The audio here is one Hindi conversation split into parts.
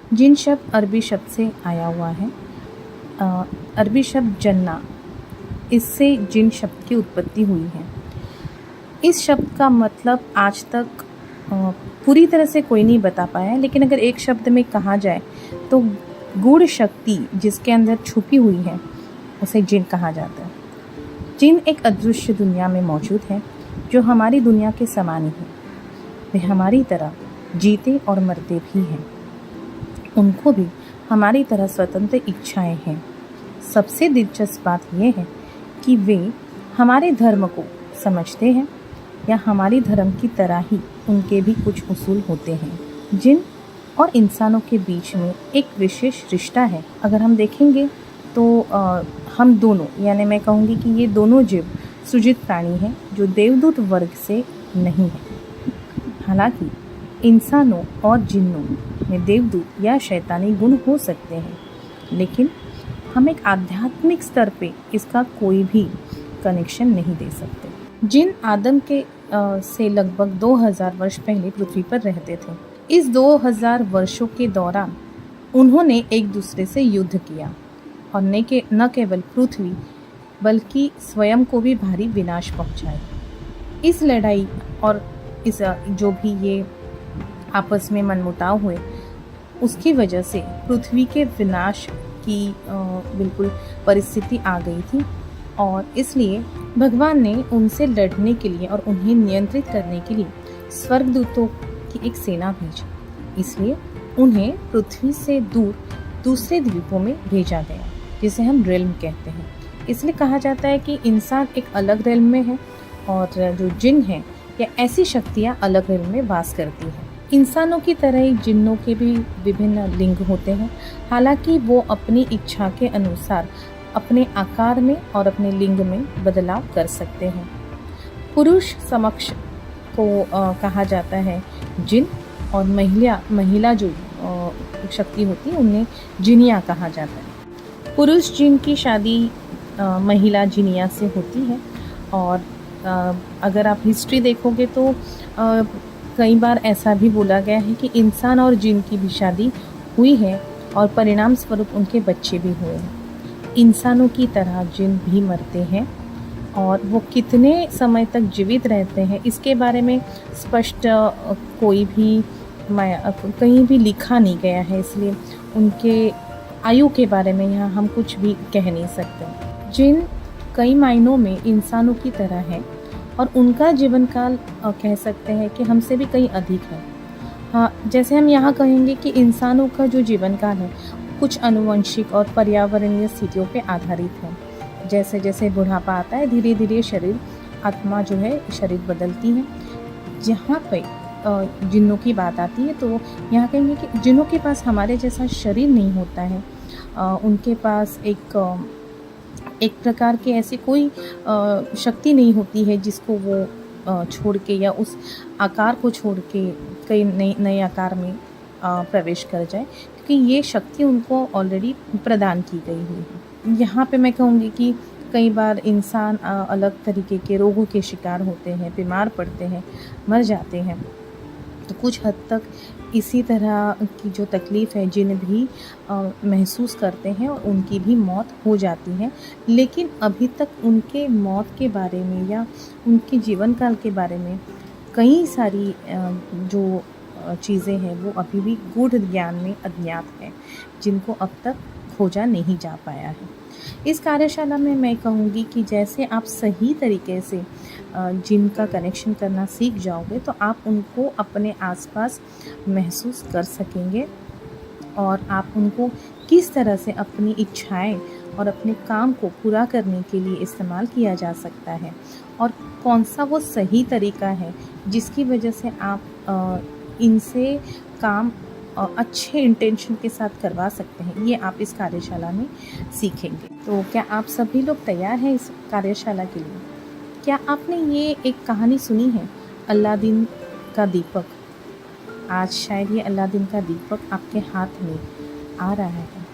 जिन शब्द अरबी शब्द से आया हुआ है। अरबी शब्द जन्ना, इससे जिन शब्द की उत्पत्ति हुई है। इस शब्द का मतलब आज तक पूरी तरह से कोई नहीं बता पाया है, लेकिन अगर एक शब्द में कहा जाए तो गूढ़ शक्ति जिसके अंदर छुपी हुई है उसे जिन कहा जाता है। जिन एक अदृश्य दुनिया में मौजूद है जो हमारी दुनिया के समान ही है। वे हमारी तरह जीते और मरते भी हैं। उनको भी हमारी तरह स्वतंत्र इच्छाएं हैं। सबसे दिलचस्प बात यह है कि वे हमारे धर्म को समझते हैं या हमारी धर्म की तरह ही उनके भी कुछ उसूल होते हैं। जिन और इंसानों के बीच में एक विशेष रिश्ता है। अगर हम देखेंगे तो हम दोनों, यानी मैं कहूँगी कि ये दोनों जीव सृजित प्राणी हैं जो देवदूत वर्ग से नहीं हैं। हालांकि इंसानों और जिन्नों में देवदूत या शैतानी गुण हो सकते हैं, लेकिन हम एक आध्यात्मिक स्तर पे इसका कोई भी कनेक्शन नहीं दे सकते। जिन आदम के से लगभग 2000 वर्ष पहले पृथ्वी पर रहते थे। इस 2000 वर्षों के दौरान उन्होंने एक दूसरे से युद्ध किया और न केवल पृथ्वी बल्कि स्वयं को भी भारी विनाश पहुंचाया। इस लड़ाई और इस जो भी ये आपस में मनमुटाव हुए, उसकी वजह से पृथ्वी के विनाश की बिल्कुल परिस्थिति आ गई थी और इसलिए भगवान ने उनसे लड़ने के लिए और उन्हें नियंत्रित करने के लिए स्वर्गदूतों की एक सेना भेजी। इसलिए उन्हें पृथ्वी से दूर दूसरे द्वीपों में भेजा गया, जिसे हम रेल्म कहते हैं। इसलिए कहा जाता है कि इंसान एक अलग रेल्म में है और जो जिन हैं या ऐसी शक्तियाँ अलग रेल्म में वास करती हैं। इंसानों की तरह ही जिन्नों के भी विभिन्न लिंग होते हैं। हालांकि वो अपनी इच्छा के अनुसार अपने आकार में और अपने लिंग में बदलाव कर सकते हैं। पुरुष समक्ष को कहा जाता है जिन, और महिला जो शक्ति होती है उन्हें जिनिया कहा जाता है। पुरुष जिन की शादी महिला जिनिया से होती है और अगर आप हिस्ट्री देखोगे तो कई बार ऐसा भी बोला गया है कि इंसान और जिन की भी शादी हुई है और परिणाम स्वरूप उनके बच्चे भी हुए हैं। इंसानों की तरह जिन भी मरते हैं और वो कितने समय तक जीवित रहते हैं इसके बारे में स्पष्ट कोई भी कहीं भी लिखा नहीं गया है, इसलिए उनके आयु के बारे में यहाँ हम कुछ भी कह नहीं सकते। जिन कई मायनों में इंसानों की तरह है और उनका जीवन काल कह सकते हैं कि हमसे भी कहीं अधिक है। हाँ, जैसे हम यहाँ कहेंगे कि इंसानों का जो जीवन काल है कुछ आनुवंशिक और पर्यावरणीय स्थितियों पे आधारित है। जैसे जैसे बुढ़ापा आता है धीरे धीरे शरीर, आत्मा जो है शरीर बदलती है। जहाँ पे जिन्नों की बात आती है तो यहाँ कहेंगे कि जिन्नों के पास हमारे जैसा शरीर नहीं होता है। उनके पास एक प्रकार की ऐसी कोई शक्ति नहीं होती है जिसको वो छोड़ के या उस आकार को छोड़ के कई नए आकार में प्रवेश कर जाए, क्योंकि ये शक्ति उनको ऑलरेडी प्रदान की गई हुई है। यहाँ पे मैं कहूँगी कि कई बार इंसान अलग तरीके के रोगों के शिकार होते हैं, बीमार पड़ते हैं, मर जाते हैं। तो कुछ हद तक इसी तरह की जो तकलीफ़ है जिन भी महसूस करते हैं और उनकी भी मौत हो जाती है, लेकिन अभी तक उनके मौत के बारे में या उनके जीवन काल के बारे में कई सारी जो चीज़ें हैं वो अभी भी गूढ़ ज्ञान में अज्ञात है, जिनको अब तक खोजा नहीं जा पाया है। इस कार्यशाला में मैं कहूँगी कि जैसे आप सही तरीके से जिनका कनेक्शन करना सीख जाओगे तो आप उनको अपने आसपास महसूस कर सकेंगे और आप उनको किस तरह से अपनी इच्छाएं और अपने काम को पूरा करने के लिए इस्तेमाल किया जा सकता है और कौन सा वो सही तरीका है जिसकी वजह से आप इनसे काम अच्छे इंटेंशन के साथ करवा सकते हैं। ये आप इस कार्यशाला में सीखेंगे। तो क्या आप सभी लोग तैयार हैं इस कार्यशाला के लिए? क्या आपने ये एक कहानी सुनी है, अलादीन का दीपक? आज शायद ये अलादीन का दीपक आपके हाथ में आ रहा है।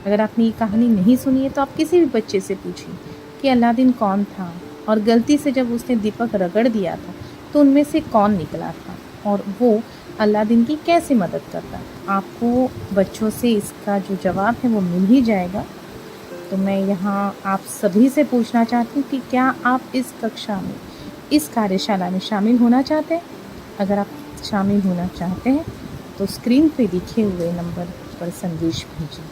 अगर आपने ये कहानी नहीं सुनी है तो आप किसी भी बच्चे से पूछिए कि अलादीन कौन था और गलती से जब उसने दीपक रगड़ दिया था तो उनमें से कौन निकला था और वो अलादीन की कैसे मदद करता? आपको बच्चों से इसका जो जवाब है वो मिल ही जाएगा। तो मैं यहाँ आप सभी से पूछना चाहती हूँ कि क्या आप इस कक्षा में, इस कार्यशाला में शामिल होना चाहते हैं? अगर आप शामिल होना चाहते हैं तो स्क्रीन पे लिखे हुए नंबर पर संदेश भेजें।